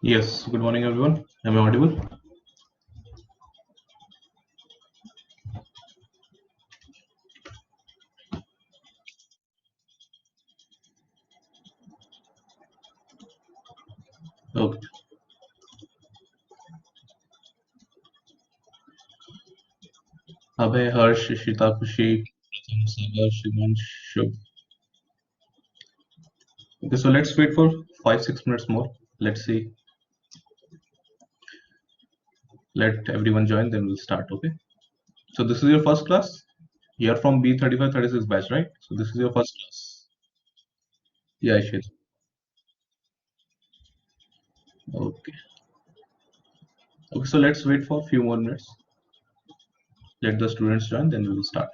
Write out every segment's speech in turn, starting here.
Yes, good morning everyone. Am I audible? Okay. Abhay, Harsh, Ishita, Kushi, Pratham, Sagar, Shivan, Shubh. Okay, so let's wait for 5-6 minutes more. Let's see. Let everyone join, then we'll start. Okay. So this is your first class. You're from B3536 batch, right? So this is your first class. Yeah, Ishita. Okay. Okay, so let's wait for a few more minutes. Let the students join, then we will start.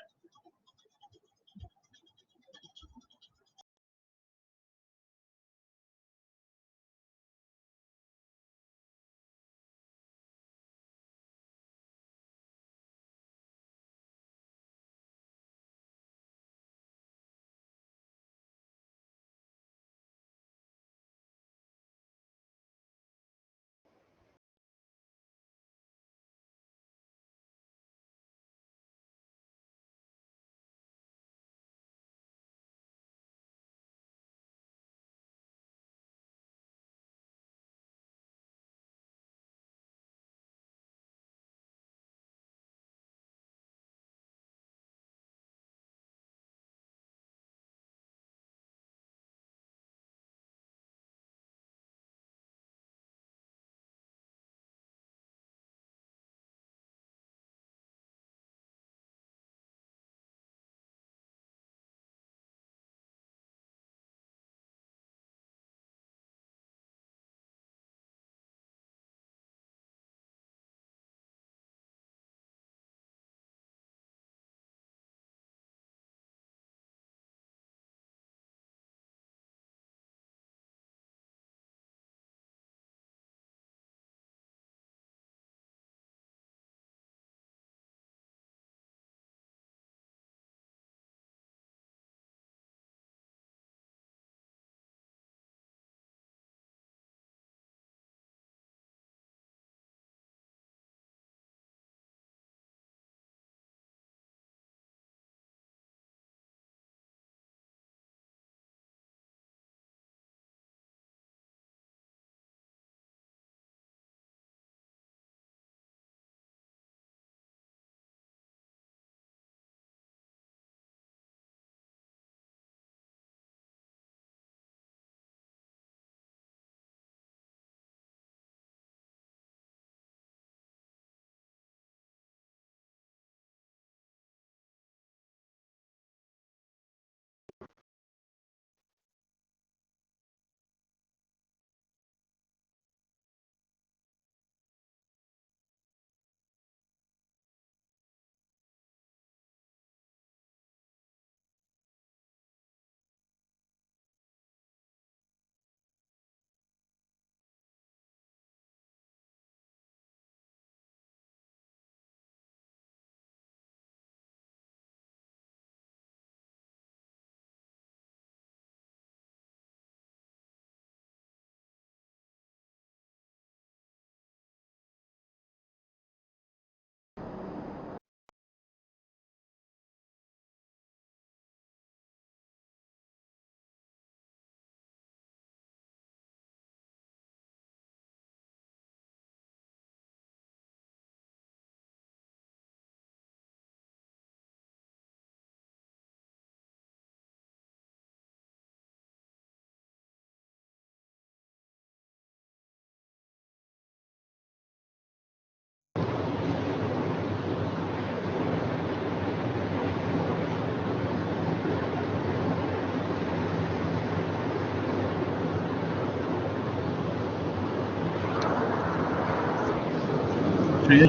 Shreya,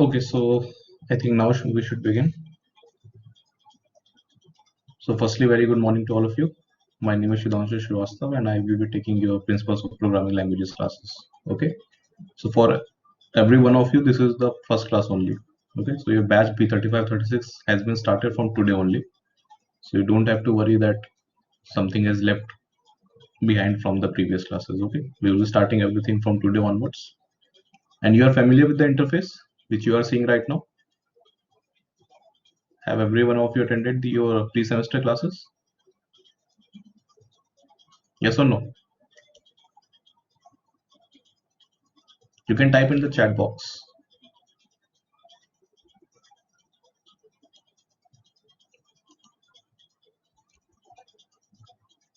Okay, so I think now we should begin. So firstly, very good morning to all of you. My name is Shudhanshu Srivastava and I will be taking your Principles of Programming Languages classes. Okay, so for every one of you, this is the first class only. Okay, so your batch B3536 has been started from today only. So you don't have to worry that something has left behind from the previous classes. Okay, we will be starting everything from today onwards. And you are familiar with the interface which you are seeing right now? Have every one of you attended your pre-semester classes? Yes or no? You can type in the chat box.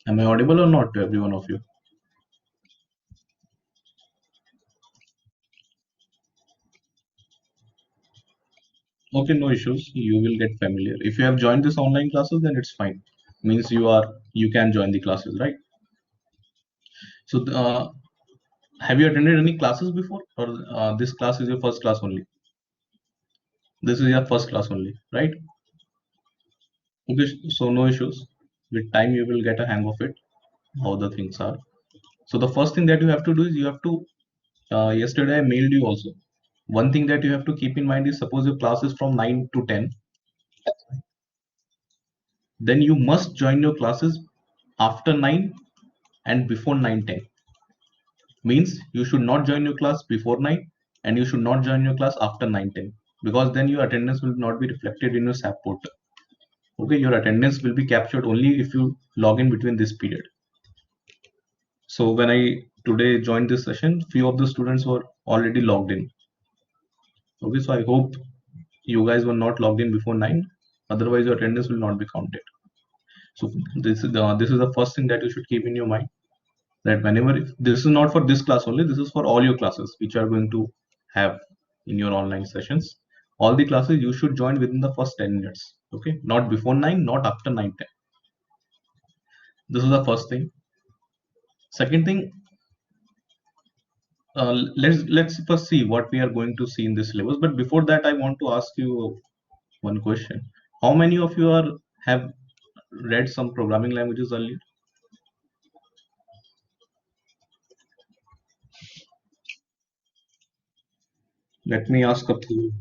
Am I audible or not to every one of you? Okay, no issues. You will get familiar. If you have joined this online classes, then it's fine. Means you can join the classes, right? So, have you attended any classes before, or this class is your first class only? This is your first class only, right? Okay, so no issues. With time, you will get a hang of it, how the things are. So the first thing that you have to do is you have to. Yesterday I mailed you also. One thing that you have to keep in mind is suppose your class is from 9 to 10, then you must join your classes after 9 and before 9:10. Means you should not join your class before 9 and you should not join your class after 9:10 because then your attendance will not be reflected in your SAP portal. Okay, your attendance will be captured only if you log in between this period. So when I today joined this session, few of the students were already logged in. Okay, so I hope you guys were not logged in before 9, otherwise your attendance will not be counted. So this is the first thing that you should keep in your mind, that whenever this is not for this class only, this is for all your classes which are going to have in your online sessions. All the classes you should join within the first 10 minutes. Okay, not before 9, not after 9:10. This is the first thing. Second thing, let's first see what we are going to see in this syllabus. But before that, I want to ask you one question. How many of you are have read some programming languages earlier? Let me ask a few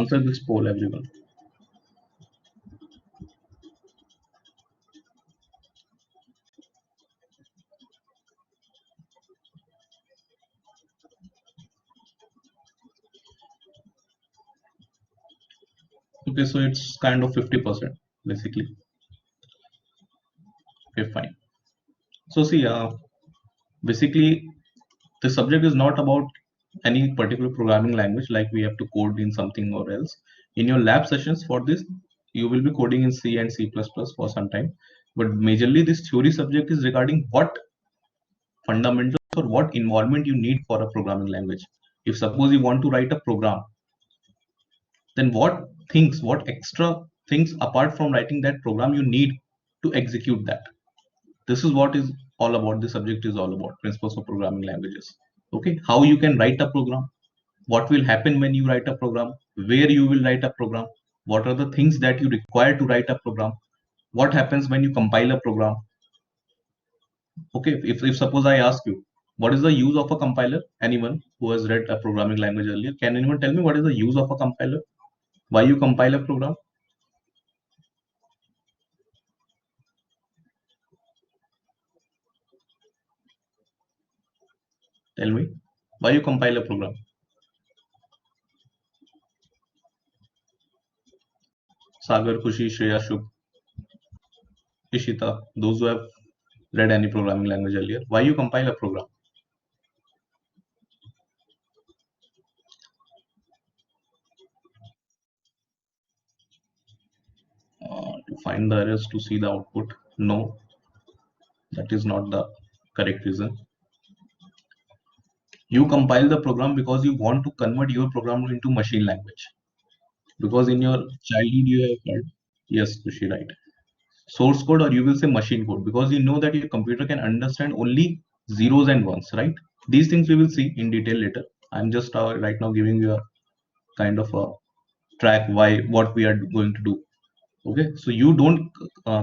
answer this poll, everyone. Okay, so it's kind of 50% basically. Okay, fine. So see, basically the subject is not about any particular programming language like we have to code in something or else. In your lab sessions for this, you will be coding in C and C++ for some time. But majorly this theory subject is regarding what fundamentals or what involvement you need for a programming language. If suppose you want to write a program, then what extra things apart from writing that program you need to execute that. This is what is all about. The subject is all about principles of programming languages. Okay, how you can write a program, what will happen when you write a program, where you will write a program, what are the things that you require to write a program, what happens when you compile a program. Okay, if suppose I ask you what is the use of a compiler, anyone who has read a programming language earlier, can anyone tell me what is the use of a compiler, why you compile a program? Tell me why you compile a program. Sagar, Kushi, Shreya, Shub, Ishita, those who have read any programming language earlier, why you compile a program? To find the errors to see the output. No, that is not the correct reason. You compile the program because you want to convert your program into machine language. Because in your childhood you have heard, yes, Kushi, right? Source code, or you will say machine code, because you know that your computer can understand only zeros and ones, right? These things we will see in detail later. I'm just right now giving you a kind of a track why what we are going to do. Okay, so you don't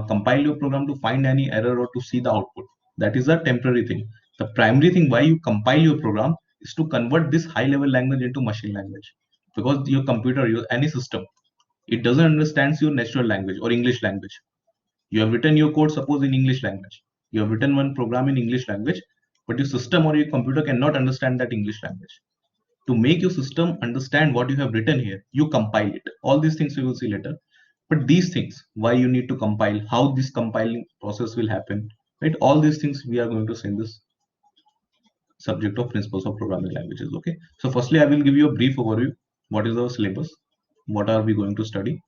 compile your program to find any error or to see the output. That is a temporary thing. The primary thing why you compile your program is to convert this high level language into machine language, because your computer, your any system, it doesn't understands your natural language or English language. You have written your code, suppose in English language. You have written one program in English language, but your system or your computer cannot understand that English language. To make your system understand what you have written here, you compile it. All these things we will see later. But these things, why you need to compile, how this compiling process will happen, right? All these things we are going to see in this subject of principles of programming languages. Okay. So firstly, I will give you a brief overview. What is our syllabus? What are we going to study?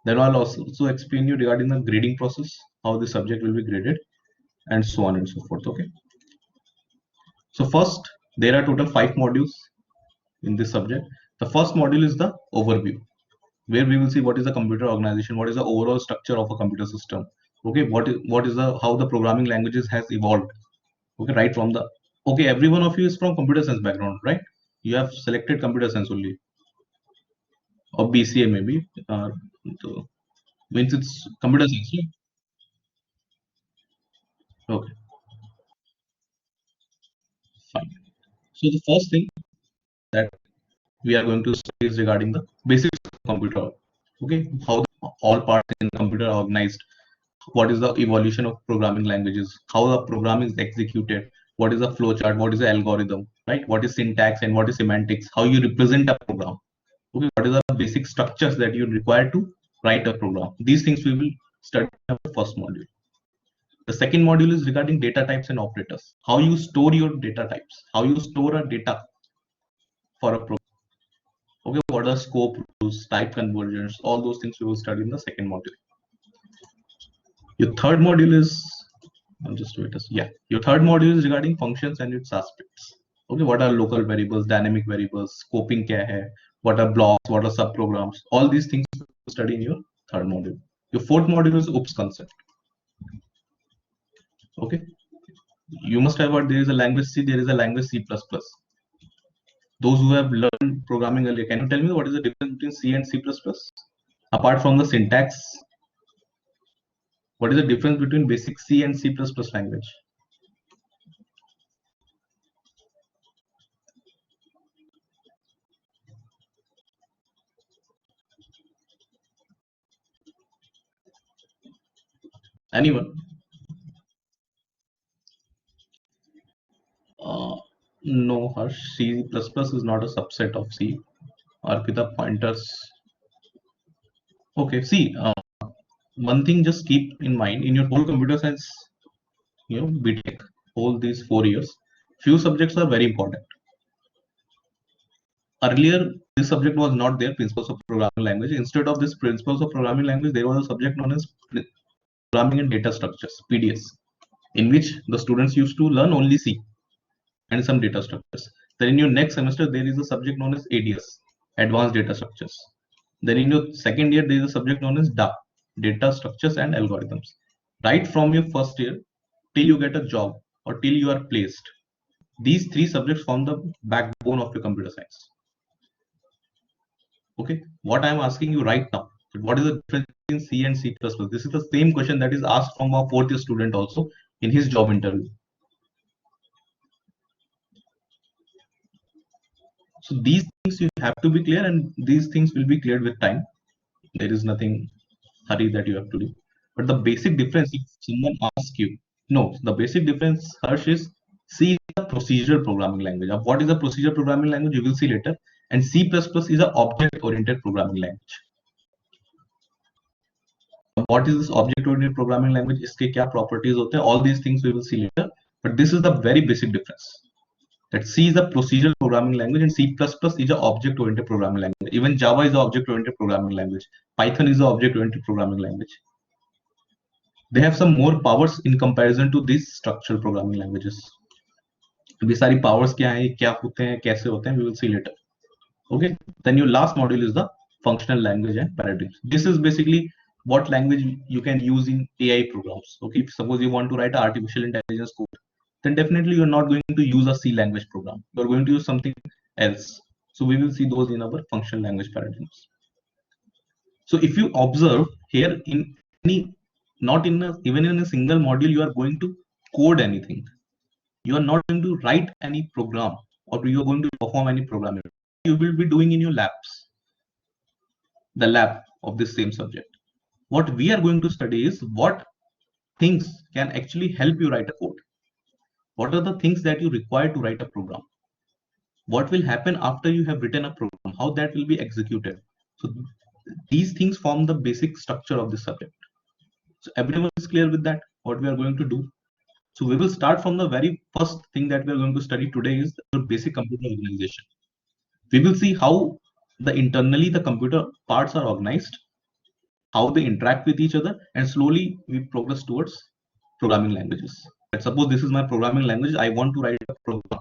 Then I'll also explain you regarding the grading process, how the subject will be graded, and so on and so forth. Okay. So first, there are total 5 modules in this subject. The first module is the overview, where we will see what is the computer organization, what is the overall structure of a computer system. Okay, what is the how the programming languages has evolved. Okay, right from the, okay, every one of you is from computer science background, right? You have selected computer science only, or BCA maybe. So means it's computer science, right? Okay, fine. So the first thing that we are going to study is regarding the basics of computer. Okay, how all parts in computer are organized, what is the evolution of programming languages, how the programming is executed, what is the flowchart, what is the algorithm, right? What is syntax and what is semantics, how you represent a program. Okay, what is the basic structures that you require to write a program. These things we will study in the first module. The second module is regarding data types and operators, how you store your data types, how you store a data for a program. Okay, what are scope rules, type conversions, all those things we will study in the second module. Your third module is, I'm just wait a yeah. Your third module is regarding functions and its aspects. Okay, what are local variables, dynamic variables, scoping kya hai, what are blocks, what are subprograms, all these things you study in your third module. Your fourth module is OOPS concept. Okay, you must have heard there is a language C, there is a language C++. Those who have learned programming earlier, can you tell me what is the difference between C and C++? Apart from the syntax, what is the difference between basic C and C++ language? Anyone? No, Harsh. C++ is not a subset of C. Arpita pointers. Okay, see, one thing just keep in mind in your whole computer science, BTech, all these 4 years, few subjects are very important. Earlier, this subject was not there, principles of programming language. Instead of this principles of programming language, there was a subject known as programming and data structures, PDS, in which the students used to learn only C and some data structures. Then in your next semester, there is a subject known as ADS, advanced data structures. Then in your second year, there is a subject known as DA, data structures and algorithms. Right from your first year till you get a job or till you are placed, these 3 subjects form the backbone of your computer science. Okay, what I am asking you right now, what is the difference between C and C++? This is the same question that is asked from our 4th year student also in his job interview. So these things you have to be clear, and these things will be cleared with time. There is nothing hurry that you have to do. But the basic difference, if someone asks you, no, the basic difference, Harsh, is C is a procedural programming language. Now, what is a procedural programming language? You will see later. And C++ is an object-oriented programming language. What is this object-oriented programming language? इसके क्या properties होते हैं? All these things we will see later. But this is the very basic difference. That C is a procedural programming language and C++ is an object-oriented programming language. Even Java is an object-oriented programming language. Python is an object-oriented programming language. They have some more powers in comparison to these structural programming languages. अभी सारी powers क्या है, क्या होते हैं, कैसे होते हैं, we will see later. Okay, then your last module is the functional language and paradigms. This is basically what language you can use in AI programs. Okay, if suppose you want to write an artificial intelligence code, then definitely you're not going to use a C language program. You're going to use something else. So we will see those in our functional language paradigms. So if you observe here, in any, not in a, even in a single module, you are going to code anything. You are not going to write any program, or you are going to perform any program. You will be doing in your labs, the lab of this same subject. What we are going to study is what things can actually help you write a code. What are the things that you require to write a program? What will happen after you have written a program? How that will be executed? So these things form the basic structure of this subject. So everyone is clear with that, what we are going to do. So we will start from the very first thing that we are going to study today is the basic computer organization. We will see how the internally the computer parts are organized, how they interact with each other, and slowly we progress towards programming languages. Let's suppose this is my programming language. I want to write a program.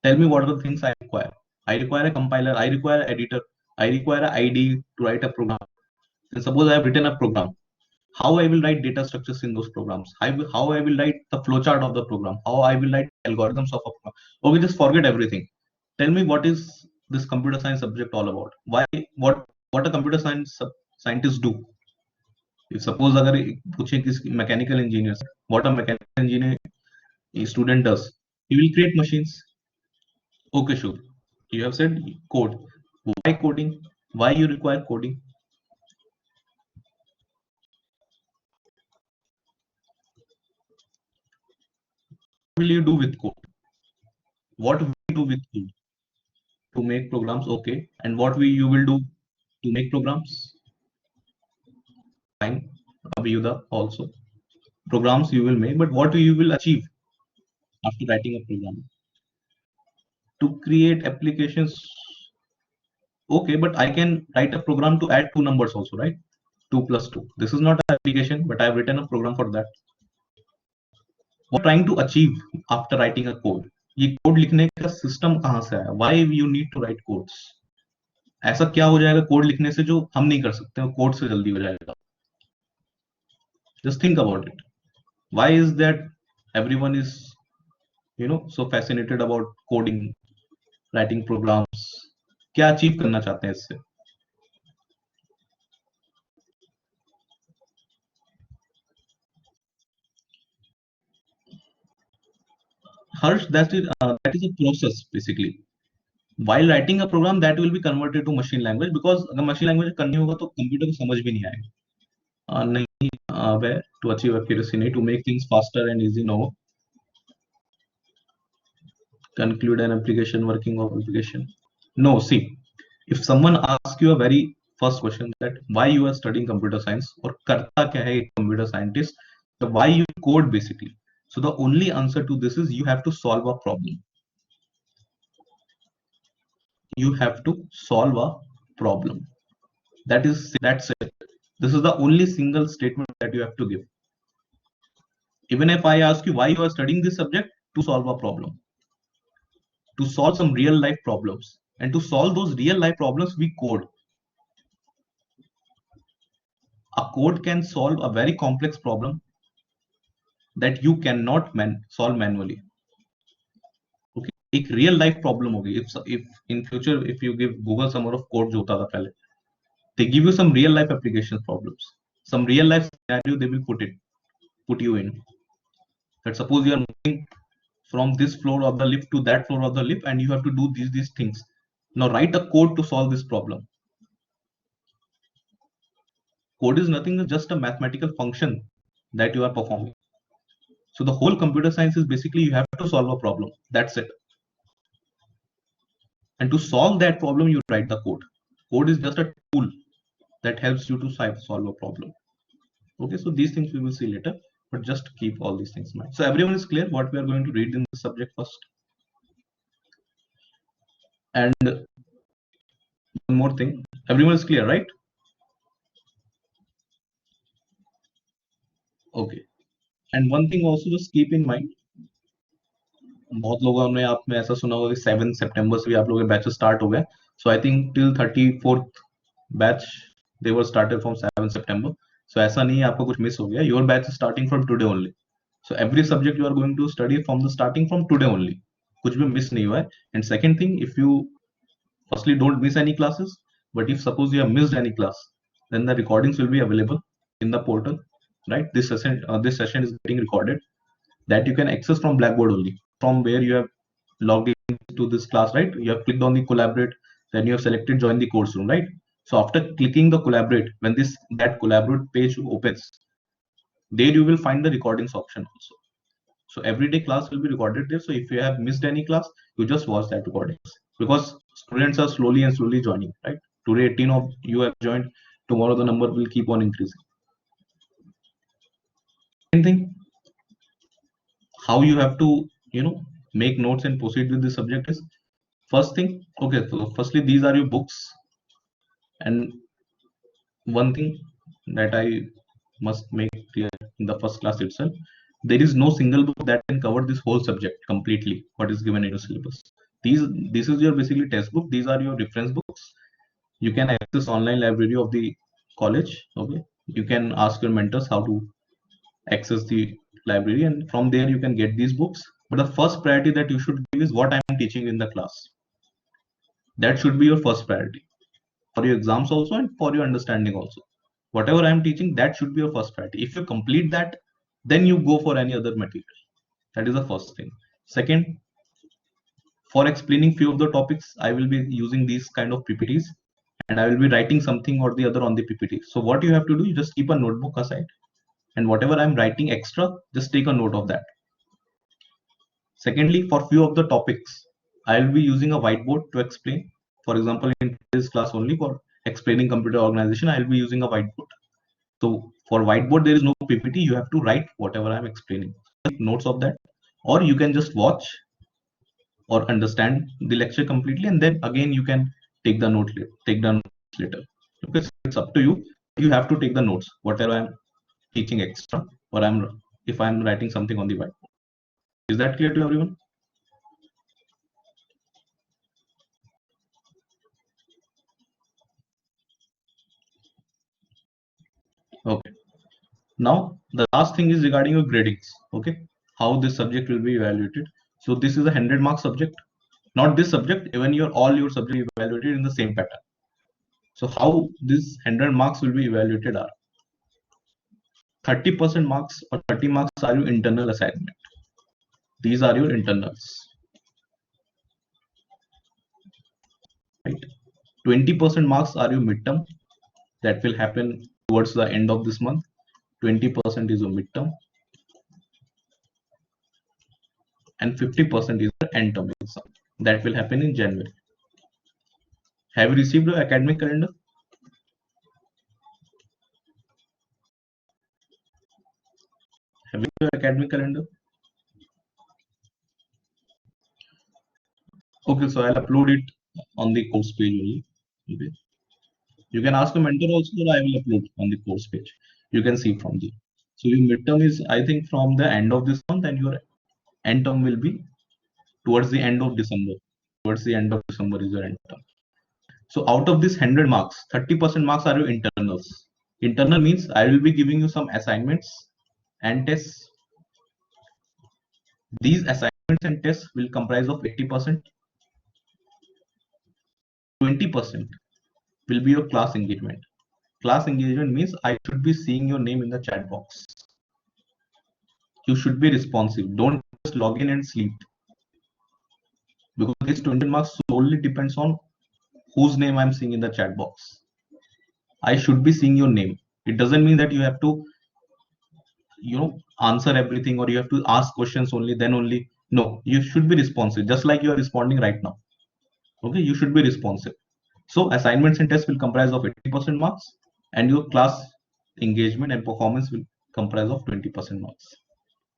Tell me what are the things I require. I require a compiler. I require an editor. I require an IDE to write a program. And suppose I have written a program. How I will write data structures in those programs? How I will write the flowchart of the program? How I will write algorithms of a program? Okay, just forget everything. Tell me what is this computer science subject all about? Why? What a computer science scientist do? If suppose अगर पूछे किसी mechanical engineer, what a mechanical engineer student does, he will create machines. Okay, sure. You have said code. Why coding? Why you require coding? What will you do with code? What will you do with code? To make programs, okay. And what you will do to make programs? Fine. Abhyuda also. Programs you will make, but what you will achieve after writing a program? To create applications. Okay, but I can write a program to add two numbers also, right? 2 plus 2. This is not an application, but I've written a program for that. What trying to achieve after writing a code? ये code लिखने का system कहाँ से आया? Why you need to write codes? ऐसा क्या हो जाएगा कोड लिखने से जो हम नहीं कर सकते, कोड से जल्दी हो जाएगा? Just think about it. Why is that everyone is so fascinated about coding, writing programs? क्या अचीव करना चाहते हैं इससे? Harsh, that is a process basically. While writing a program, that will be converted to machine language, because अगर machine language करनी होगा तो computer को समझ भी नहीं आएगा. नहीं, where to achieve accuracy, नहीं, to make things faster and easy, no. Conclude an application, working of application, no. See, if someone asks you a very first question that why you are studying computer science or करता क्या है एक computer scientist, the why you code basically. So the only answer to this is you have to solve a problem. You have to solve a problem. That's it. This is the only single statement that you have to give. Even if I ask you why you are studying this subject, to solve a problem, to solve some real life problems, and to solve those real life problems, we code. A code can solve a very complex problem that you cannot solve manually. Okay, एक real life problem होगी. If in future if you give Google some more of code जो होता था पहले, they give you some real life application problems, some real life scenario they will put you in. That suppose you are moving from this floor of the lift to that floor of the lift, and you have to do these things. Now write a code to solve this problem. Code is nothing, just a mathematical function that you are performing. So the whole computer science is basically you have to solve a problem. That's it. And to solve that problem, you write the code. Code is just a tool that helps you to solve a problem. Okay, so these things we will see later, but just keep all these things in mind. So everyone is clear what we are going to read in the subject first. And one more thing, everyone is clear, right? Okay. And one thing also, just keep in mind, बहुत लोगों ने आप में ऐसा सुना होगा कि 7 सितंबर से भी आप लोगों के बैचेस स्टार्ट हो गए. So I think till 34th batch they were started from 7 सितंबर. सो ऐसा नहीं है आपको कुछ मिस हो गया. Your batch starting from today only. So every subject you are going to study from the starting from today only. कुछ भी मिस नहीं हुआ है. And second thing, if you firstly don't miss any classes, but if suppose you have missed any class, then the recordings will be available in the portal, right? This session is getting recorded, that you can access from Blackboard only, from where you have logged into this class, right? You have clicked on the collaborate, then you have selected join the course room, right? So after clicking the collaborate, when that collaborate page opens, there you will find the recordings option also. So everyday class will be recorded there. So if you have missed any class, you just watch that recordings, because students are slowly and slowly joining, right? Today 18 of you have joined, tomorrow the number will keep on increasing. Same thing, how you have to, make notes and proceed with the subject is, first thing, okay, so firstly these are your books. And one thing that I must make clear in the first class itself, there is no single book that can cover this whole subject completely what is given in your syllabus. This is your basically test book. These are your reference books. You can access online library of the college. Okay, you can ask your mentors how to access the library, and from there you can get these books. But the first priority that you should give is what I am teaching in the class. That should be your first priority for your exams also, and for your understanding also. Whatever I am teaching, that should be your first priority. If you complete that, then you go for any other material. That is the first thing. Second, for explaining few of the topics, I will be using these kind of PPTs, and I will be writing something or the other on the PPT. So what you have to do, you just keep a notebook aside, and whatever I'm writing extra, just take a note of that. Secondly, for few of the topics, I will be using a whiteboard to explain. For example, in this class only for explaining computer organization, I will be using a whiteboard. So for whiteboard, there is no PPT. You have to write whatever I'm explaining. Take notes of that, or you can just watch or understand the lecture completely, and then again you can take the note later. Okay, so it's up to you. You have to take the notes, whatever I'm teaching extra, or if I'm writing something on the whiteboard. Is that clear to everyone? Okay. Now the last thing is regarding your gradings. Okay, how this subject will be evaluated. So this is a 100-mark subject. Not this subject, even all your subject evaluated in the same pattern. So how this 100 marks will be evaluated are 30% marks or 30 marks are your internal assignment. These are your internals. Right? 20% marks are your midterm. That will happen towards the end of this month. 20% is your midterm. And 50% is the end term exam. That will happen in January. Have you received your academic calendar? Have you your academic calendar? Okay, so I'll upload it on the course page only. Okay. You can ask a mentor also, or I will upload on the course page. You can see from there. So your midterm is, I think, from the end of this month, and your end term will be towards the end of December. Towards the end of December is your end term. So out of this 100 marks, 30% marks are your internals. Internal means I will be giving you some assignments and tests. These assignments and tests will comprise of 80%. 20% will be your class engagement. Class engagement means I should be seeing your name in the chat box. You should be responsive. Don't just log in and sleep. Because this 20 marks solely depends on whose name I'm seeing in the chat box. I should be seeing your name. It doesn't mean that you have to, answer everything, or you have to ask questions only, then only. No, you should be responsive, just like you are responding right now. Okay, you should be responsive. So assignments and tests will comprise of 80% marks, and your class engagement and performance will comprise of 20% marks.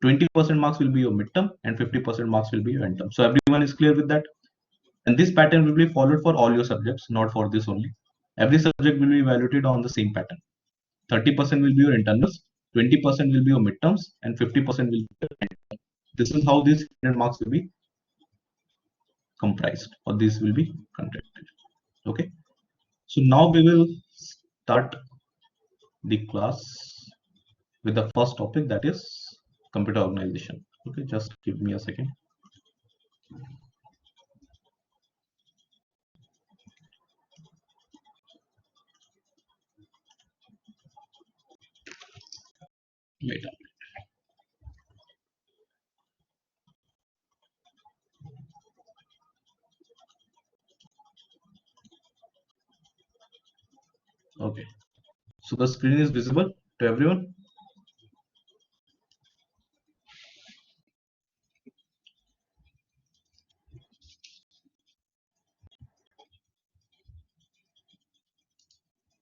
20% marks will be your midterm, and 50% marks will be your end term. So everyone is clear with that? And this pattern will be followed for all your subjects, not for this only. Every subject will be evaluated on the same pattern. 30% will be your internals, 20% will be your midterms, and 50% will be your end term. This is how these 100 marks will be comprised, or these will be contracted. Okay, so now we will start the class with the first topic, that is computer organization. Okay, just give me a second. Wait. Okay, so the screen is visible to everyone.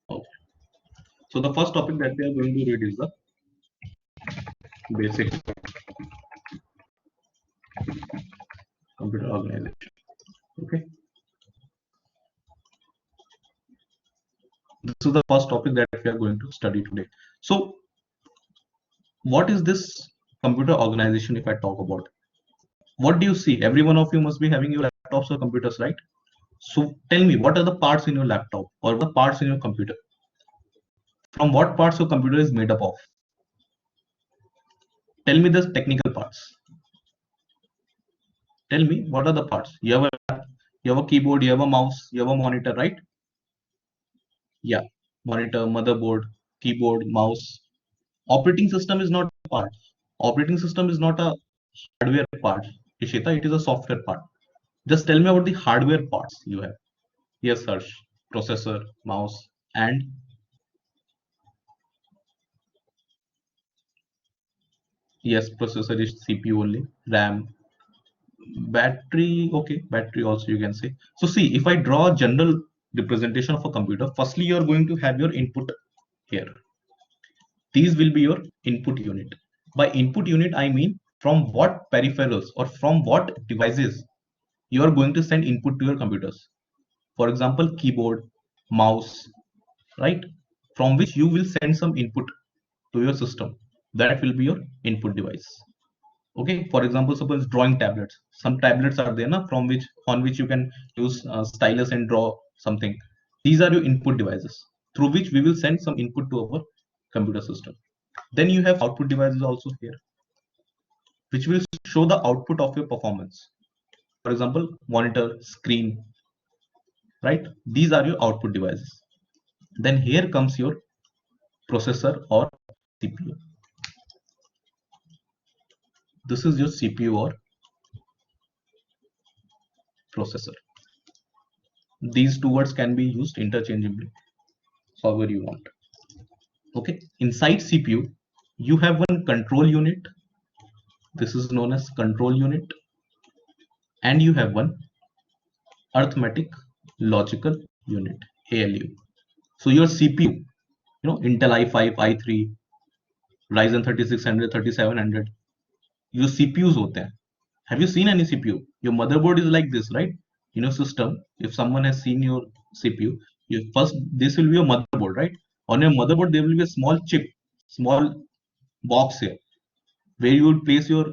Okay, so the first topic that we are going to read is the basic computer organization. Okay, this is the first topic that we are going to study today. So what is this computer organization? If I talk about, what do you see? Every one of you must be having your laptops or computers, right? So tell me, what are the parts in your laptop or what parts in your computer? From what parts your computer is made up of? Tell me the technical parts. Tell me what are the parts? You have a keyboard, you have a mouse, you have a monitor, right? Yeah, monitor, motherboard, keyboard, mouse. Operating system is not a part. Operating system is not a hardware part, Ishita. It is a software part. Just tell me about the hardware parts you have. Yes, Harsh. Processor, mouse, and yes, processor is CPU only. RAM, battery. Okay, battery also you can say. So see, if I draw a general representation of a computer, firstly you are going to have your input here. These will be your input unit. By input unit, I mean from what peripherals or from what devices you are going to send input to your computers. For example, keyboard, mouse, right? From which you will send some input to your system. That will be your input device. Okay. For example, suppose drawing tablets. Some tablets are there, na, from which on which you can use stylus and draw something. These are your input devices through which we will send some input to our computer system. Then you have output devices also here, which will show the output of your performance. For example, monitor, screen, right? These are your output devices. Then here comes your processor or CPU. This is your CPU or processor. These two words can be used interchangeably, however you want. Okay, inside CPU, you have one control unit. This is known as control unit, and you have one arithmetic logical unit, ALU. So your CPU, Intel i5, i3, Ryzen 3600, 3700, your CPUs होते हैं. Have you seen any CPU? Your motherboard is like this, right? In your system, if someone has seen your CPU, this will be your motherboard, right? On your motherboard, there will be a small chip, small box here, where you will place your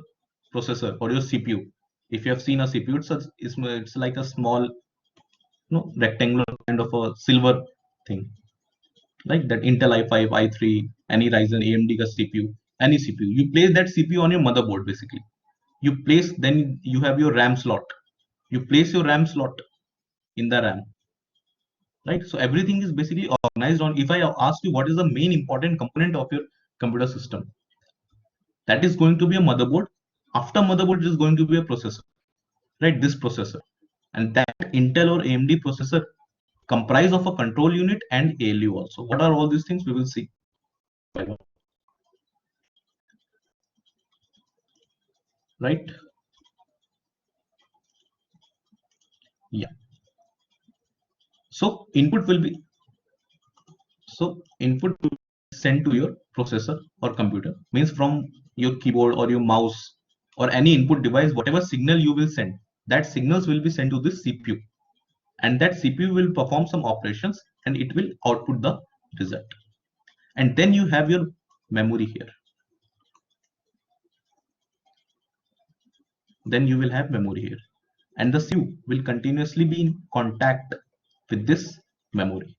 processor or your CPU. If you have seen a CPU, it's like a small, rectangular kind of a silver thing, like that Intel i5, i3, any Ryzen, AMD ka CPU, any CPU. You place that CPU on your motherboard basically. Then you have your RAM slot. You place your RAM slot in the RAM, right? So everything is basically organized on. If I ask you what is the main important component of your computer system, that is going to be a motherboard. After motherboard, it is going to be a processor, right? This processor, and that Intel or AMD processor comprise of a control unit and ALU also. What are all these things? We will see. Right? Yeah. So input will be sent to your processor or computer, means from your keyboard or your mouse or any input device, whatever signal you will send, that signals will be sent to this CPU, and that CPU will perform some operations and it will output the result. And then you have your memory here. Then you will have memory here. and the CPU will continuously be in contact with this memory.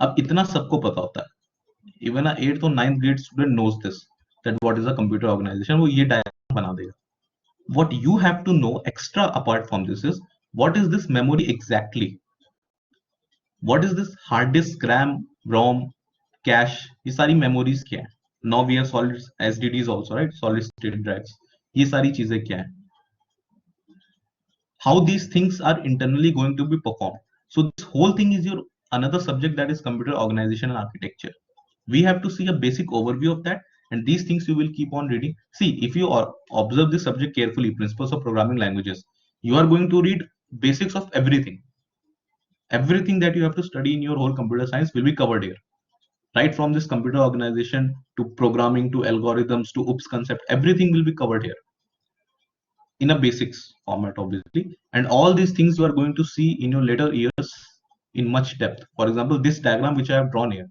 अब इतना सबको पता होता है, even अ 8th और 9th grade student knows this, that what is a computer organization, वो ये diagram बना देगा. What you have to know extra apart from this is, what is this memory exactly? What is this hard disk, RAM, ROM, cache, ये सारी memories क्या है? Now we have solid SSDs also, right? Solid state drives. ये सारी चीजें क्या है? How these things are internally going to be performed. So this whole thing is your another subject, that is computer organization and architecture. We have to see a basic overview of that, and these things you will keep on reading. See, if you observe this subject carefully, principles of programming languages, you are going to read basics of everything. Everything that you have to study in your whole computer science will be covered here. Right from this computer organization to programming to algorithms to OOPS concept, everything will be covered here in a basics format, obviously. And all these things you are going to see in your later years in much depth. For example, this diagram which I have drawn here,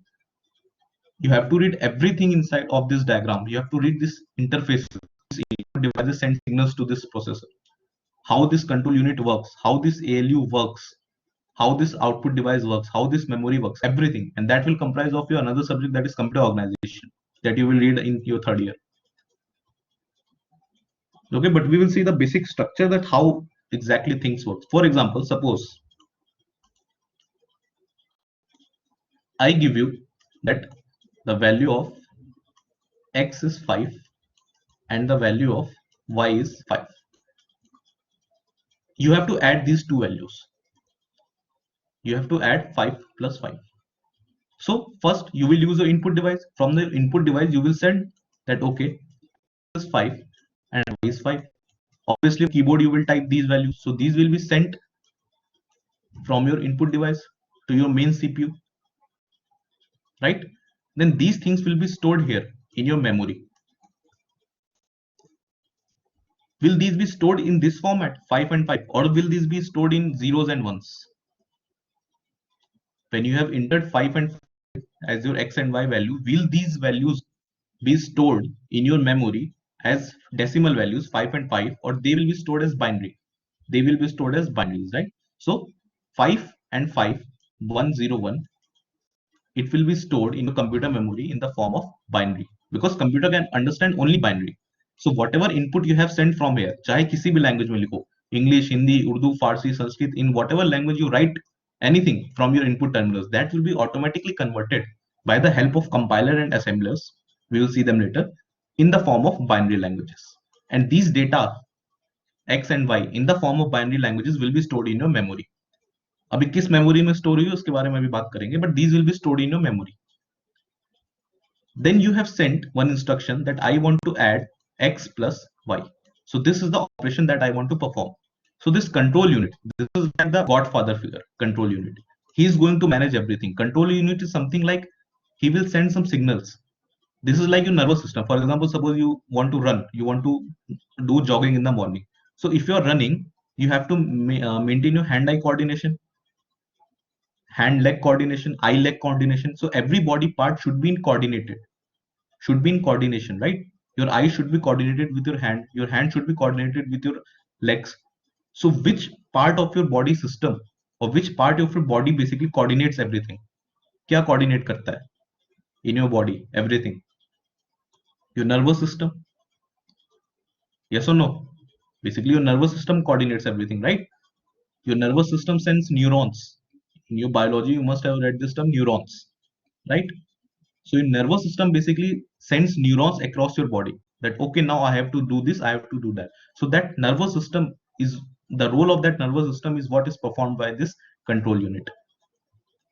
you have to read everything inside of this diagram. You have to read this interfaces, these devices send signals to this processor, how this control unit works, how this ALU works, how this output device works, how this memory works, everything. And that will comprise of your another subject, that is computer organization, that you will read in your third year. Okay, but we will see the basic structure, that how exactly things work. For example, suppose I give you that the value of x is 5 and the value of y is 5. You have to add these two values. You have to add 5 plus 5. So first you will use your input device. From the input device you will send that, okay, is 5 and y is 5. Obviously keyboard you will type these values, so these will be sent from your input device to your main CPU, right? Then these things will be stored here in your memory. Will these be stored in this format, 5 and 5, or will these be stored in zeros and ones? When you have entered 5 and 5 as your x and y value, will these values be stored in your memory as decimal values 5 and 5, or they will be stored as binary? They will be stored as binaries, right? So 5 and 5, 101, it will be stored in your computer memory in the form of binary, because computer can understand only binary. So whatever input you have sent from here, चाहे किसी भी language में लिखो, English, Hindi, Urdu, Farsi, Sanskrit, in whatever language you write anything from your input terminals, that will be automatically converted by the help of compiler and assemblers. We will see them later, in the form of binary languages. And these data x and y in the form of binary languages will be stored in your memory. अभी किस memory में store हुई उसके बारे में भी बात करेंगे, but these will be stored in your memory. Then you have sent one instruction that I want to add x plus y. So this is the operation that I want to perform. So this control unit, this is like the godfather figure, control unit. He is going to manage everything. Control unit is something like he will send some signals. This is like your nervous system. For example, suppose you want to run, you want to do jogging in the morning. So if you are running, you have to maintain your hand-eye coordination, hand-leg coordination, eye-leg coordination. So every body part should be in coordination, right? Your eye should be coordinated with your hand should be coordinated with your legs. So which part of your body system, or which part of your body basically coordinates everything? क्या coordinate करता है in your body? Everything. Your nervous system. Yes or no? Basically your nervous system coordinates everything, right? Your nervous system sends neurons. In your biology you must have read this term, neurons, right? So your nervous system basically sends neurons across your body, that okay, now I have to do this, I have to do that. So that nervous system is, the role of that nervous system is what is performed by this control unit.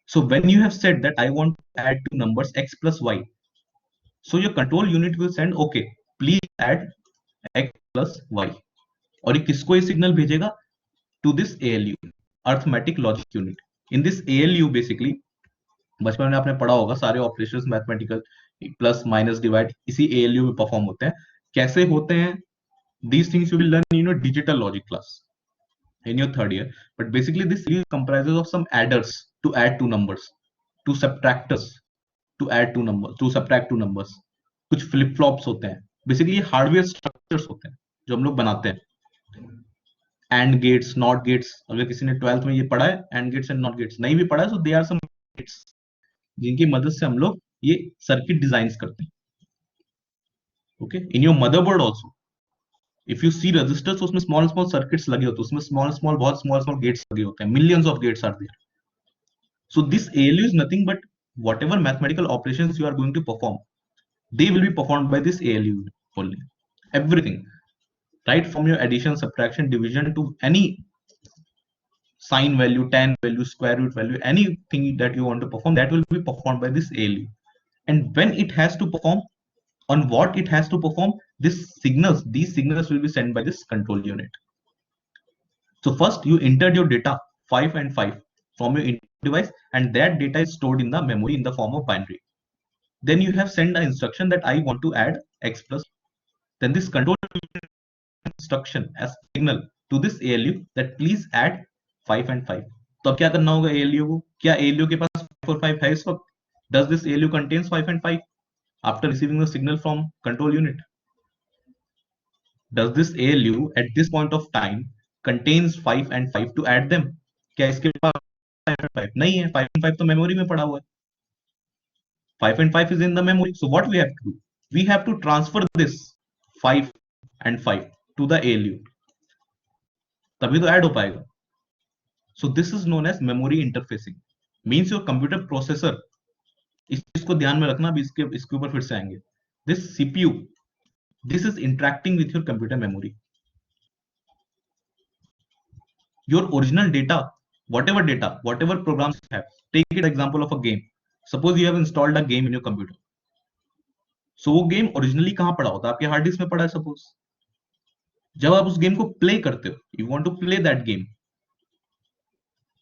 So when you have said that I want to add two numbers x plus y, so your control unit will send, okay, please add x plus y. और ये किसको ये signal भेजेगा? To this ALU, arithmetic logic unit. In this ALU basically, बचपन में आपने पढ़ा होगा, सारे operations mathematical, plus minus divide इसी ALU में परफॉर्म होते हैं. कैसे होते हैं? These things you will learn in your digital logic class in your third year. But basically this series comprises of some adders to add two numbers, to subtractors to add two numbers, to subtract two numbers. कुछ flip flops होते हैं. Basically hardware structures होते हैं जो हम लोग बनाते हैं. एंड गेट्स, नॉट गेट्स, अगर किसी ने 12th में ये पढ़ा है and gates and not gates, नहीं भी पढ़ा है, सो दे आर सम गेट्स जिनकी मदद से हम लोग ये सर्किट डिजाइन करते हैं. Okay, in your motherboard also if you see registers, उसमें स्मॉल स्मॉल सर्किट्स लगे होते हैं, उसमें स्मॉल स्मॉल, बहुत स्मॉल स्मॉल गेट्स लगे होते हैं, millions of gates are there. So this ALU is nothing but whatever mathematical operations you are going to perform, they will be performed by this ALU only. Everything, right from your addition, subtraction, division to any sine value, tan value, square root value, anything that you want to perform, that will be performed by this ALU. And when it has to perform, on what it has to perform, these signals will be sent by this control unit. So first you entered your data 5 and 5 from your input device, and that data is stored in the memory in the form of binary. Then you have sent an instruction that I want to add x plus. Then this control instruction as signal to this ALU that please add 5 and 5. तो अब क्या करना होगा ALU को? क्या ALU के पास 5 और 5 है इस वक्त? Does this ALU contains 5 and 5 after receiving the signal from control unit? Does this ALU at this point of time contains 5 and 5 to add them? क्या इसके पास 5 and 5 नहीं है? 5 and 5 तो मेमोरी में पड़ा हुआ है. 5 and 5 is in the memory. So what we have to do? We have to transfer this 5 and 5 to the ALU. तभी तो ऐड हो पाएगा. So this is known as memory interfacing. Means your computer processor, इस चीज को ध्यान में रखना, अभी इसके ऊपर फिर से आएंगे. This CPU, this is interacting with your computer memory. Your original data, whatever programs you have, take it example of a game. Suppose you have installed a game in your computer. So वो game originally कहां पड़ा होता है? आपके hard disk में पड़ा है. Suppose जब आप उस गेम को प्ले करते हो, you want to play that game,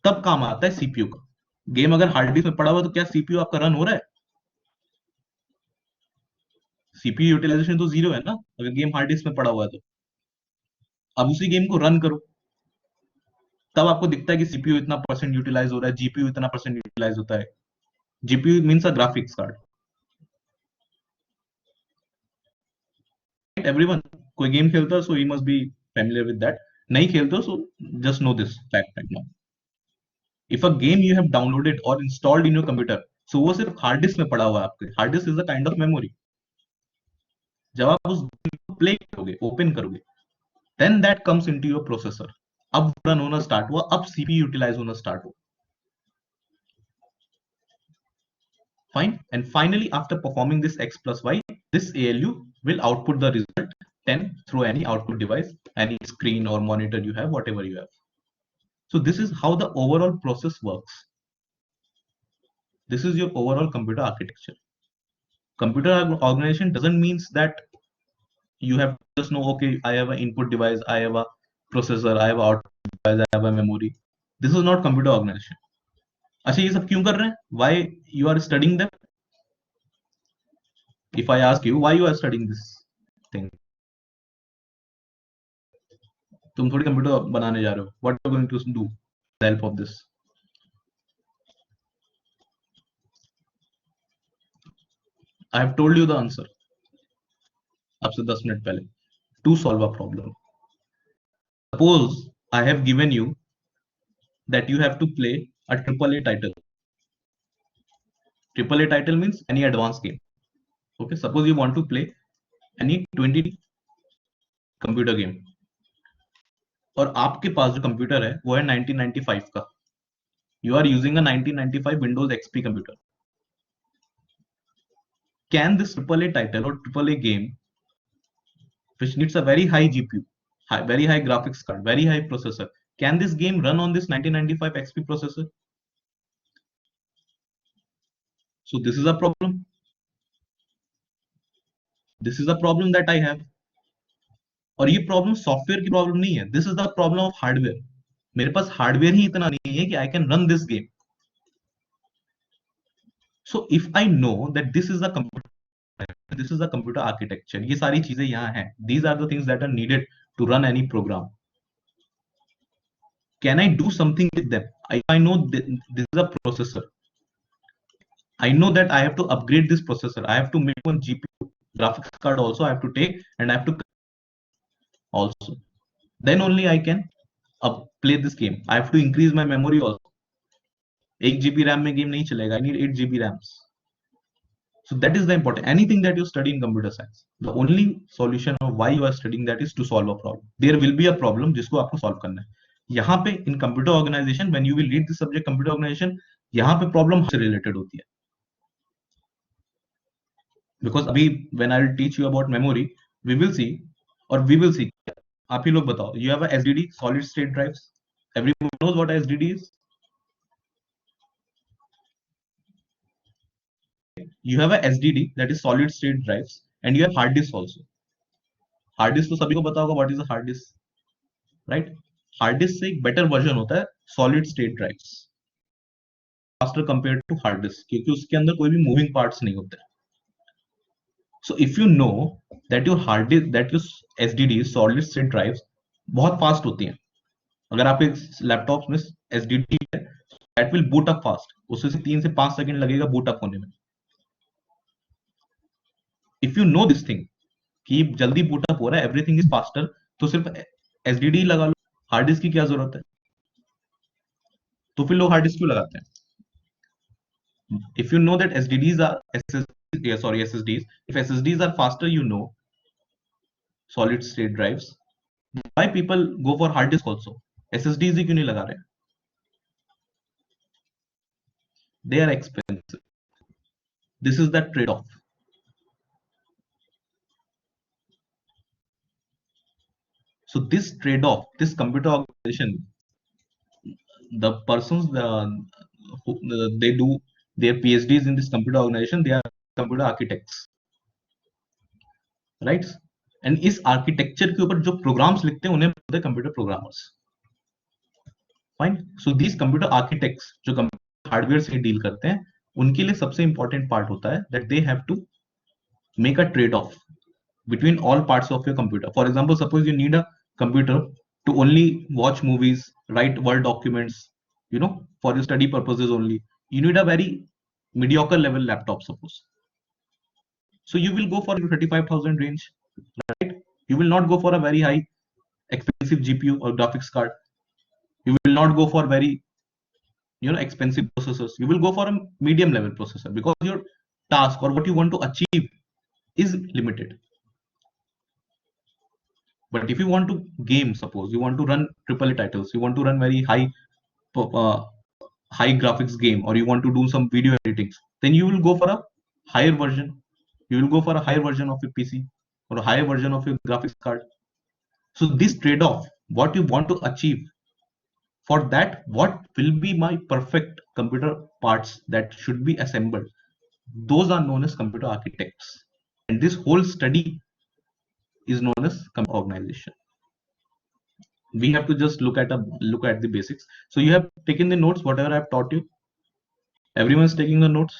तब काम आता है सीपीयू का. गेम अगर हार्ड डिस्क में पड़ा हुआ तो क्या सीपीयू आपका रन हो रहा है? सीपीयू यूटिलाइजेशन तो 0 है ना, अगर गेम हार्ड डिस्क में पड़ा हुआ है तो. अब उसी गेम को रन करो, तब आपको दिखता है कि सीपीयू इतना परसेंट यूटिलाइज हो रहा है, जीपीयू इतना परसेंट यूटिलाइज होता है. GPU means a graphics card. Everyone कोई गेम खेलता है, so he must be familiar with that. नहीं खेलते हो, so just know this fact right now. If a game you have downloaded or installed in your computer, so वो सिर्फ hard disk में पड़ा हुआ है आपके. Hard disk is a kind of memory. जब आप उस गेम को प्ले करोगे, ओपन करोगे, then that comes into your processor. अब रन होना स्टार्ट हुआ, अब सीपीयू यूटिलाइज होना स्टार्ट हुआ. Fine. And finally, after performing this x plus y, this ALU will output the result 10 through any output device, any screen or monitor you have, whatever you have. So this is how the overall process works. This is your overall computer architecture. Computer organization doesn't means that you have to just know, okay, I have an input device, I have a processor, I have an output device, I have a memory. This is not computer organization. अच्छा, ये सब क्यों कर रहे हैं? Why you are studying them? If I ask you why you are studying this thing, तुम थोड़ी computer बनाने जा रहे हो. What are you going to do with the help of this? I have told you the answer आपसे 10 minute पहले. To solve a problem. Suppose I have given you that you have to play a AAA title. AAA title means any advanced game. Okay, suppose you want to play any 20 computer game, और आपके पास जो computer है वो है 1995 का. You are using a 1995 Windows XP computer. Can this AAA title or AAA game which needs a very high GPU, very high graphics card, very high processor, can this game run on this 1995 XP processor? So this is a problem. This is a problem that I have. और ये problem software की problem नहीं है. This is the problem of hardware. मेरे पास hardware ही इतना नहीं है कि I can run this game. So if I know that this is the computer, this is the computer architecture, ये सारी चीजें यहाँ हैं, these are the things that are needed to run any program. Can I do something with them? If I know this is a processor, I know that I have to upgrade this processor. I have to make one GPU, graphics card also I have to take, and I have to also. Then only I can अब play this game, I have to increase my memory also. 1 GB RAM में game नहीं चलेगा, I need 8 GB RAMs. So that is the important. Anything that you study in computer science, the only solution of why you are studying that is to solve a problem. There will be a problem जिसको आपको solve करना है. यहाँ पे in computer organization, when you will read the subject computer organization, यहाँ पे problem से related होती है. Because अभी when I will teach you about memory, we will see. आप ही लोग बताओ. You have a SDD, solid state drives. Everyone knows what a SDD is. You have a SDD, that is solid state drives, and you have hard disk also. Hard disk तो सभी को पता होगा what is a hard disk, right? Hard disk से एक better version होता है solid state drives, faster compared to hard disk, क्योंकि उसके अंदर कोई भी moving parts नहीं होते. So if you know that your hard disk, that your SDD solid state drives बहुत fast होती हैं. अगर आपके लैपटॉप में SDD है, that will boot up fast. उससे 3 से 5 सेकंड लगेगा boot up होने में. If you know this thing कि जल्दी boot up हो रहा है, everything is faster, तो सिर्फ SDD लगा लो. हार्ड डिस्क की क्या जरूरत है? तो फिर लोग हार्ड डिस्क क्यों लगाते हैं? If you know that SSDs, if SSDs are faster, you know, solid state drives, why people go for hard disk also? SSDs ही क्यों नहीं लगा रहे? They are expensive. This is the trade-off. So this trade-off, this computer organization, the persons they do their PhDs in this computer organization, they are computer architects, right? And इस architecture के ऊपर जो programs लिखते हैं उन्हें बोलते हैं computer programmers. Fine. So these computer architects जो कंप्यूटर हार्डवेयर से डील करते हैं, उनके लिए सबसे इंपॉर्टेंट पार्ट होता है that they have to make a trade off between all parts of your computer. For example, suppose you need a computer to only watch movies, write Word documents, for your study purposes only. You need a very mediocre level laptop, suppose. So you will go for 35,000 range, right? You will not go for a very high expensive GPU or graphics card. You will not go for very expensive processors. You will go for a medium level processor because your task or what you want to achieve is limited. But if you want to game, suppose you want to run AAA titles, you want to run very high graphics game, or you want to do some video editing, then you will go for a higher version. You will go for a higher version of your PC or a higher version of your graphics card. So this trade-off, what you want to achieve, for that, what will be my perfect computer parts that should be assembled, those are known as computer architects. And this whole study is known as computer organization. We have to just look at the basics. So you have taken the notes, whatever I have taught you. Everyone is taking the notes.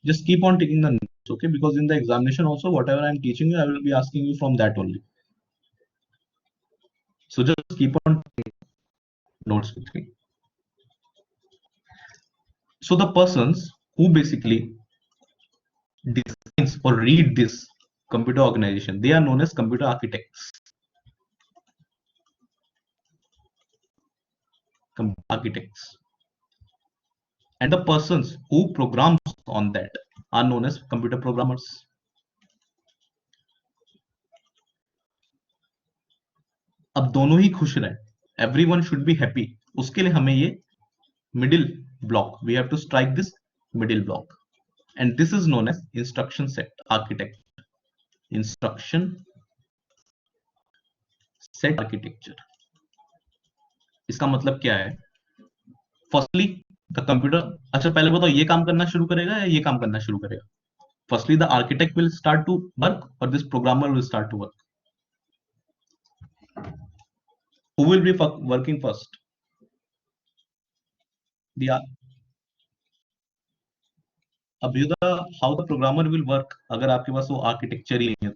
Just keep on taking the notes, okay? Because in the examination also, whatever I am teaching you, I will be asking you from that only. So just keep on taking notes with me. So the persons who basically designs or read this computer organization, they are known as computer architects. And the persons who programs on that are known as computer programmers. अब दोनों ही खुश रहे, everyone should be happy. उसके लिए हमें ये middle block, we have to strike this middle block, and this is known as instruction set architecture. Instruction set architecture. इसका मतलब क्या है? Firstly, the computer, अच्छा पहले बताओ ये काम करना शुरू करेगा या ये काम करना शुरू करेगा? Firstly, the architect will start to work or this programmer will start to work? Who will be working first? Abhyuda, how the programmer will work अगर आपके पास वो architecture ही नहीं है,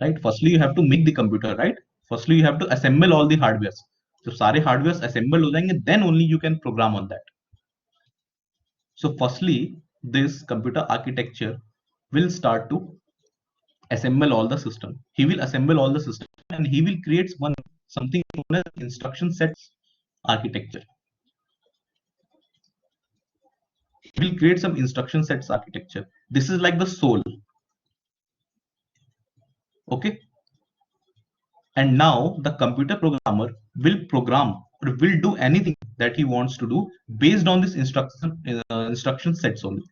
right? Firstly, you have to make the computer, right? Firstly, you have to assemble all the hardwares. So सारे hardwares assemble हो जाएंगे, then only you can program on that. So firstly, this computer architecture will start to assemble all the system. He will assemble all the system and he will create something known as instruction sets architecture. He will create some instruction sets architecture. This is like the soul. Okay. And now the computer programmer will program or will do anything that he wants to do based on this instruction sets only.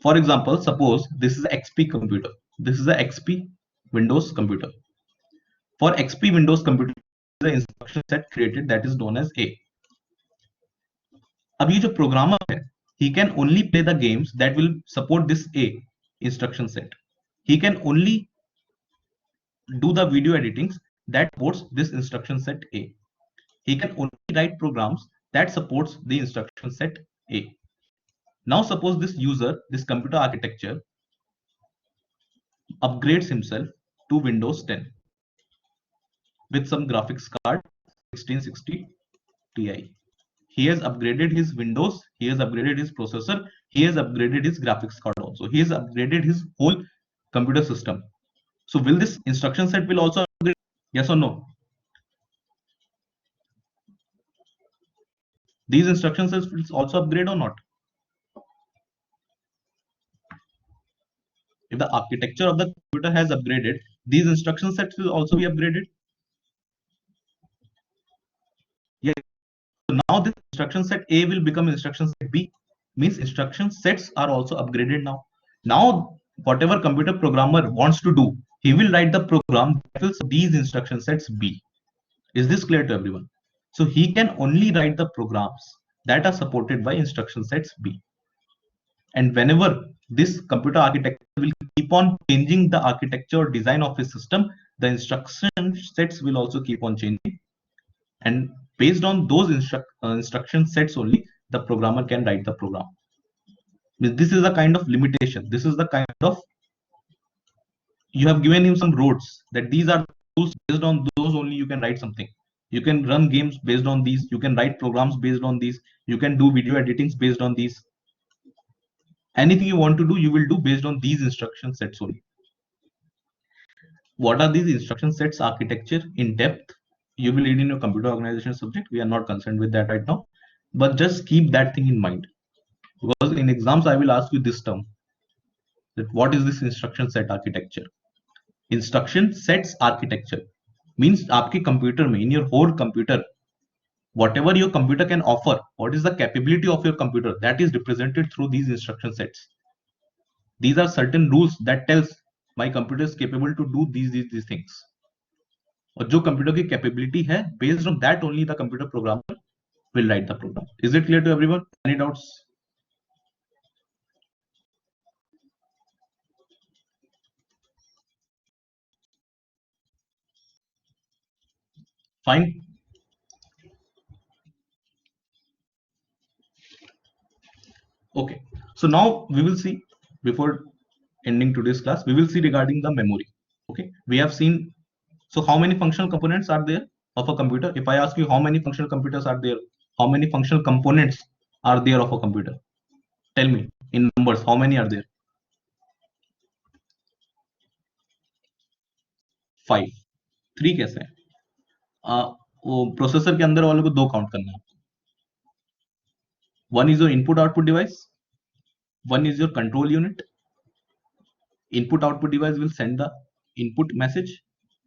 For example, suppose this is an XP computer. This is a XP Windows computer. For XP Windows computer, the instruction set created that is known as A. अब ये जो programmer है, he can only play the games that will support this A instruction set. He can only do the video editings that supports this instruction set A. He can only write programs that supports the instruction set A. Now suppose this user, this computer architecture, upgrades himself to Windows 10 with some graphics card 1660 Ti. He has upgraded his Windows, he has upgraded his processor, he has upgraded his graphics card also. He has upgraded his whole computer system. So will this instruction set will also upgrade? Yes or no? These instruction sets will also upgrade or not? If the architecture of the computer has upgraded, these instruction sets will also be upgraded. Yeah. So now this instruction set A will become instruction set B. Means instruction sets are also upgraded now. Now whatever computer programmer wants to do, he will write the program that will these instruction sets B. Is this clear to everyone? So he can only write the programs that are supported by instruction sets B. And whenever this computer architecture will keep on changing the architecture or design of his system, the instruction sets will also keep on changing. And based on those instruction sets only, the programmer can write the program. This is a kind of limitation. This is the kind of, you have given him some roads that these are rules, based on those only you can write something. You can run games based on these. You can write programs based on these. You can do video editings based on these. Anything you want to do, you will do based on these instruction sets only. What are these instruction sets architecture in depth? You will read in your computer organization subject. We are not concerned with that right now, but just keep that thing in mind, because in exams I will ask you this term, that what is this instruction set architecture? Instruction sets architecture means आपके computer में, in your whole computer, whatever your computer can offer, what is the capability of your computer, that is represented through these instruction sets. These are certain rules that tells my computer is capable to do these things. और जो computer की capability है, based on that only the computer programmer will write the program. Is it clear to everyone? Any doubts? Fine. Okay. So now we will see, before ending today's class, we will see regarding the memory. Okay. We have seen, so how many functional components are there of a computer? If I ask you how many functional computers are there, how many functional components are there of a computer? Tell me in numbers, how many are there? 5. 3 कैसे है? वो processor के अंदर वाले को 2 count करना है. One is your input output device, one is your control unit. Input output device will send the input message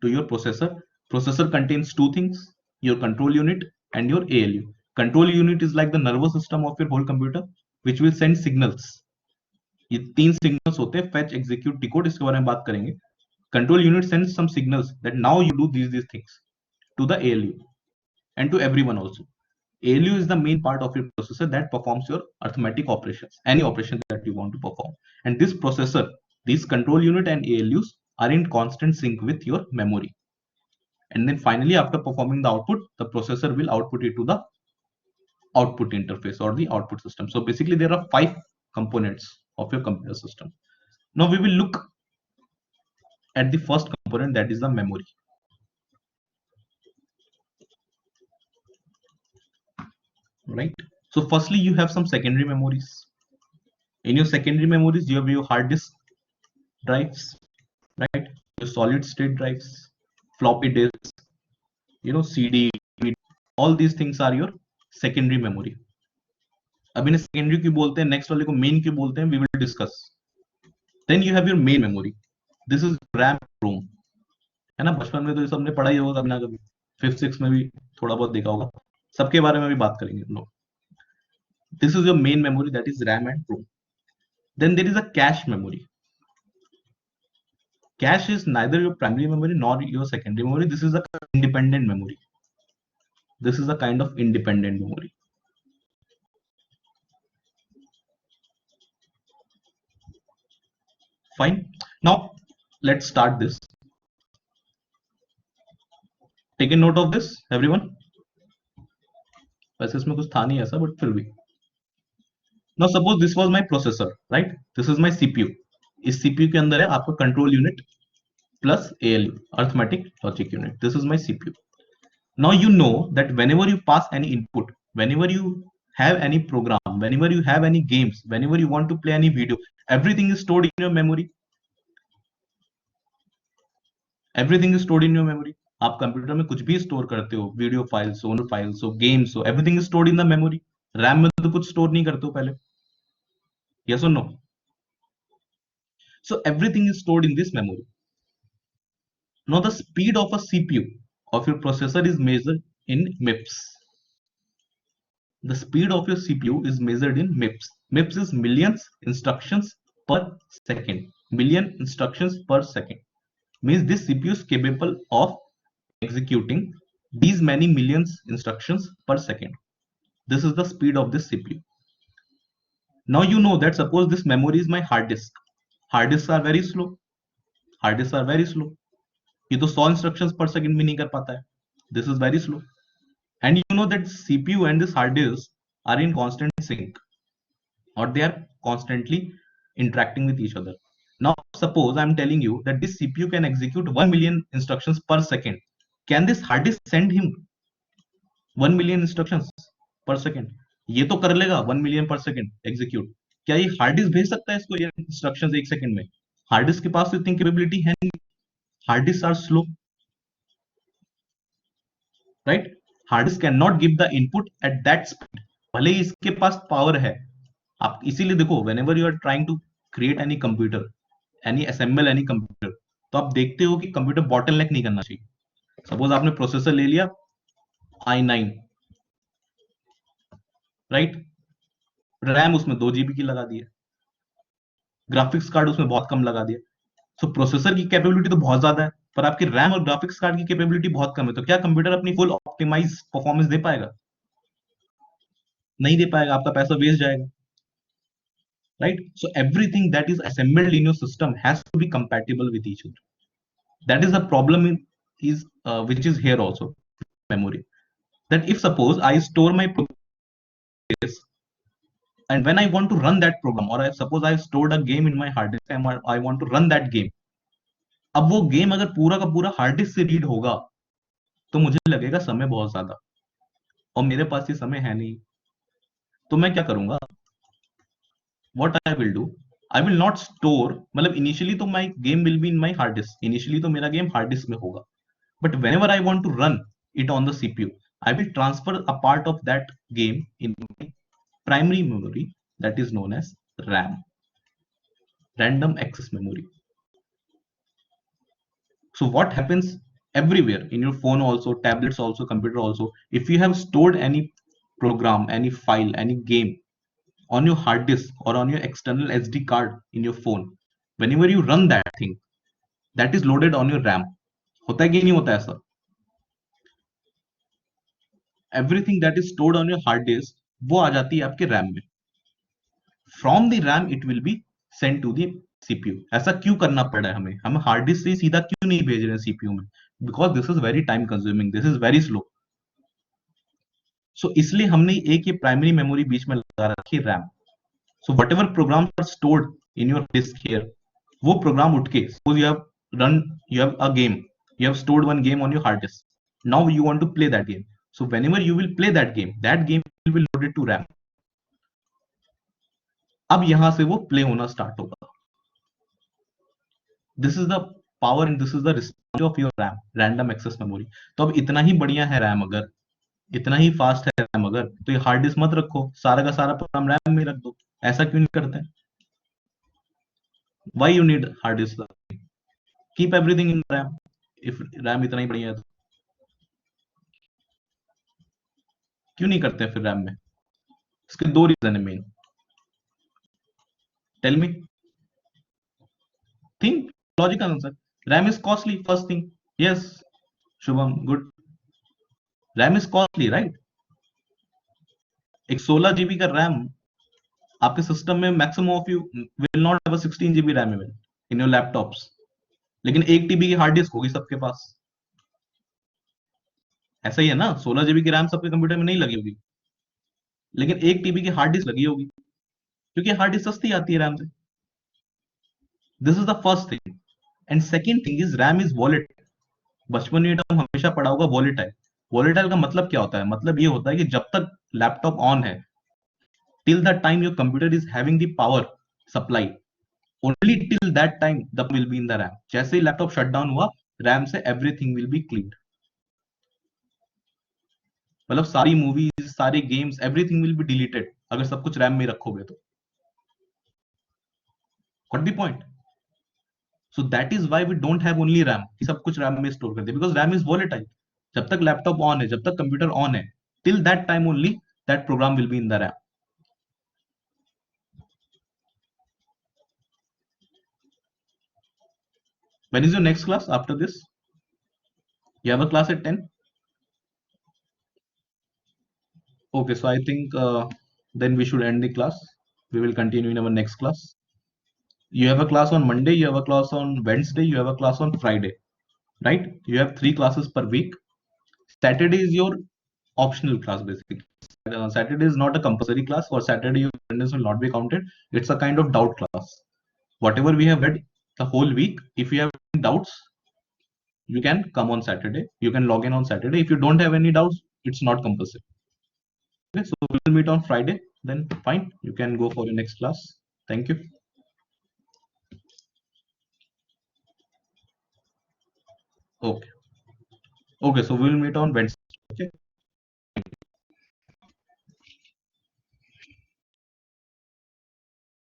to your processor. Processor contains 2 things, your control unit and your ALU. Control unit is like the nervous system of your whole computer, which will send signals. ये 3 signals होते हैं, fetch, execute, decode. इसके बारे में बात करेंगे. Control unit sends some signals that now you do these things to the ALU and to everyone also. ALU is the main part of your processor that performs your arithmetic operations, any operation that you want to perform. And this processor, these control unit and ALUs are in constant sync with your memory. And then finally, after performing the output, the processor will output it to the output interface or the output system. So basically, there are 5 components of your computer system. Now we will look at the first component, that is the memory. Right. So firstly, you have some secondary memories. In your secondary memories, you have your hard disk, drives, right? Your solid state drives, floppy disks, CD, all these things are your secondary memory. अब इन्हें secondary क्यों बोलते हैं, next वाले को main क्यों बोलते हैं, we will discuss. Then you have your main memory. This is RAM ROM. है ना, बचपन में तो ये सबने पढ़ा ही होगा कभी ना कभी, फिफ्थ सिक्स में भी थोड़ा बहुत देखा होगा. सबके बारे में भी बात करेंगे हम लोग. This is your main memory, that is RAM and ROM. Then there is a cache memory. Cache is neither your primary memory nor your secondary memory. This is a independent memory. This is a kind of independent memory. Fine. Now let's start this. Take a note of this, everyone. वैसे इसमें कुछ था नहीं ऐसा, but फिर भी. Now suppose this was my processor, right? This is my CPU. इस CPU के अंदर है आपका control unit plus ALU, arithmetic logic unit. This is my CPU. Now you know that whenever you pass any input, whenever you have any program, whenever you have any games, whenever you want to play any video, everything is stored in your memory. Everything is stored in your memory. आप computer में कुछ भी store करते हो, video files, सोनर files हो, games हो, everything is stored in the memory. RAM में तो कुछ स्टोर नहीं करते हो पहले. यस और no? So everything is stored in this memory. Now the speed of a CPU of your processor is measured in MIPS. The speed of your CPU is measured in MIPS. MIPS is millions instructions per second. Million instructions per second. Means this CPU is capable of executing these many millions instructions per second. This is the speed of this CPU. Now you know that suppose this memory is my hard disk. Hard disks are very slow. Hard disks are very slow. ये तो 100 instructions per second भी नहीं कर पाता है. This is very slow. And you know that CPU and this hard disk are in constant sync, or they are constantly interacting with each other. Now suppose I'm telling you that this CPU can execute 1 million instructions per second. Can this hard disk send him 1 million instructions per second? ये तो कर लेगा 1 million per second execute. क्या ये hard disk भेज सकता है इसको ये इंस्ट्रक्शंस एक सेकंड में? हार्ड डिस्क के पास तो इतनी कैपेबिलिटी है नहीं. Hard disk are slow, right? Hard disk can not give the input at that speed. भले ही इसके पास पावर है. आप इसीलिए देखो, whenever you are trying to create any computer, any assemble any computer, तो आप देखते हो कि कंप्यूटर बॉटलनेक नहीं करना चाहिए. सपोज आपने प्रोसेसर ले लिया i9, राइट? रैम उसमें 2 GB की लगा दिया, ग्राफिक्स कार्ड उसमें बहुत कम लगा दिया. सो प्रोसेसर की कैपेबिलिटी तो बहुत ज्यादा है, पर आपकी रैम और ग्राफिक्स कार्ड की कैपेबिलिटी बहुत कम है. तो क्या कंप्यूटर अपनी फुल ऑप्टिमाइज परफॉर्मेंस दे पाएगा? नहीं दे पाएगा. आपका पैसा वेस्ट जाएगा, right? So everything that is assembled in your system has to be compatible with each other. That is the problem which is here also, memory. That if suppose I store my program, and when I want to run that program, or suppose I stored a game in my hard disk and I want to run that game, अब वो game अगर पूरा का पूरा hard disk से read होगा तो मुझे लगेगा समय बहुत ज्यादा, और मेरे पास ये समय है नहीं. तो मैं क्या करूंगा? What I will do, I will not store, मतलब initially तो my game will be in my hard disk. Initially तो मेरा game hard disk में होगा. But whenever I want to run it on the CPU, I will transfer a part of that game in my primary memory, that is known as RAM, random access memory. So what happens everywhere, in your phone also, tablets also, computer also, if you have stored any program, any file, any game on your hard disk or on your external SD card in your phone, whenever you run that thing, that is loaded on your RAM. होता है कि नहीं होता ऐसा? Everything that is stored on your hard disk वो आ जाती है आपके RAM में. From the RAM it will be sent to the CPU. ऐसा क्यों करना पड़ा है हमें? हम हार्ड डिस्क से सीधा क्यों नहीं भेज रहे हैं CPU में? Because this is very time consuming, this is very slow. So इसलिए हमने एक ये प्राइमरी मेमोरी बीच में लगा रखी है RAM. So whatever programs are stored in your disk here, वो प्रोग्राम उठ के, suppose you have a game, you have stored one game on your hard disk. Now you want to play that game. So whenever you will play that game will be loaded to RAM. अब यहां से वो play होना start होगा. This is the power and this is the responsibility of your RAM, random access memory. तो अब इतना ही बढ़िया है रैम, अगर इतना ही फास्ट है रैम अगर, तो ये हार्ड डिस्क मत रखो, सारा का सारा प्रोग्राम रैम में रख दो। ऐसा क्यों नहीं करते? Why you need hard disk? Keep everything in RAM, if RAM इतना ही बढ़िया है तो। क्यों नहीं करते हैं फिर रैम में? इसके दो रीजन है main. Tell me. Think logical answer. RAM is costly, first thing. Yes Shubham, good. RAM is costly, right? एक 16 GB का रैम आपके सिस्टम में maximum of you will not have 16 GB RAM in your laptops, लेकिन 1 TB की hard disk होगी सबके पास। ऐसा ही है ना, 16 GB की रैम सबके कंप्यूटर में नहीं लगी होगी, लेकिन 1 TB की हार्ड डिस्क लगी होगी, क्योंकि हार्ड डिस्क सस्ती आती है रैम से। This is the first thing. And second thing is RAM is wallet. बचपन में टर्म हमेशा पढ़ा होगा, वॉलेटाइल। वॉलेटाइल का मतलब क्या होता है? मतलब ये होता है कि जब तक लैपटॉप ऑन है, till the time your computer is having the power supply, only till that time the will be in the RAM. जैसे ही लैपटॉप शट डाउन हुआ, रैम से एवरीथिंग विल बी क्लीन। मतलब सारी मूवीज, सारे games, everything will be deleted अगर सब कुछ रैम में रखोगे तो। What the point? So that is why we don't have only RAM, कि सब कुछ रैम में स्टोर कर दे, बिकॉज रैम इज वॉलेटाइल। जब तक लैपटॉप ऑन है, जब तक कंप्यूटर ऑन है, till that time only that programme will be in the RAM. When is your next class after this? You have a class at 10? Okay, so I think then we should end the class. We will continue in our next class. You have a class on Monday, you have a class on Wednesday, you have a class on Friday, right? You have 3 classes per week. Saturday is your optional class basically. Saturday is not a compulsory class. For Saturday, your attendance will not be counted. It's a kind of doubt class. Whatever we have read the whole week, if you have any doubts, you can come on Saturday. You can log in on Saturday. If you don't have any doubts, it's not compulsory. Okay, so we'll meet on Friday. Then fine, you can go for your next class. Thank you. Okay. Okay, so we'll meet on Wednesday. Okay.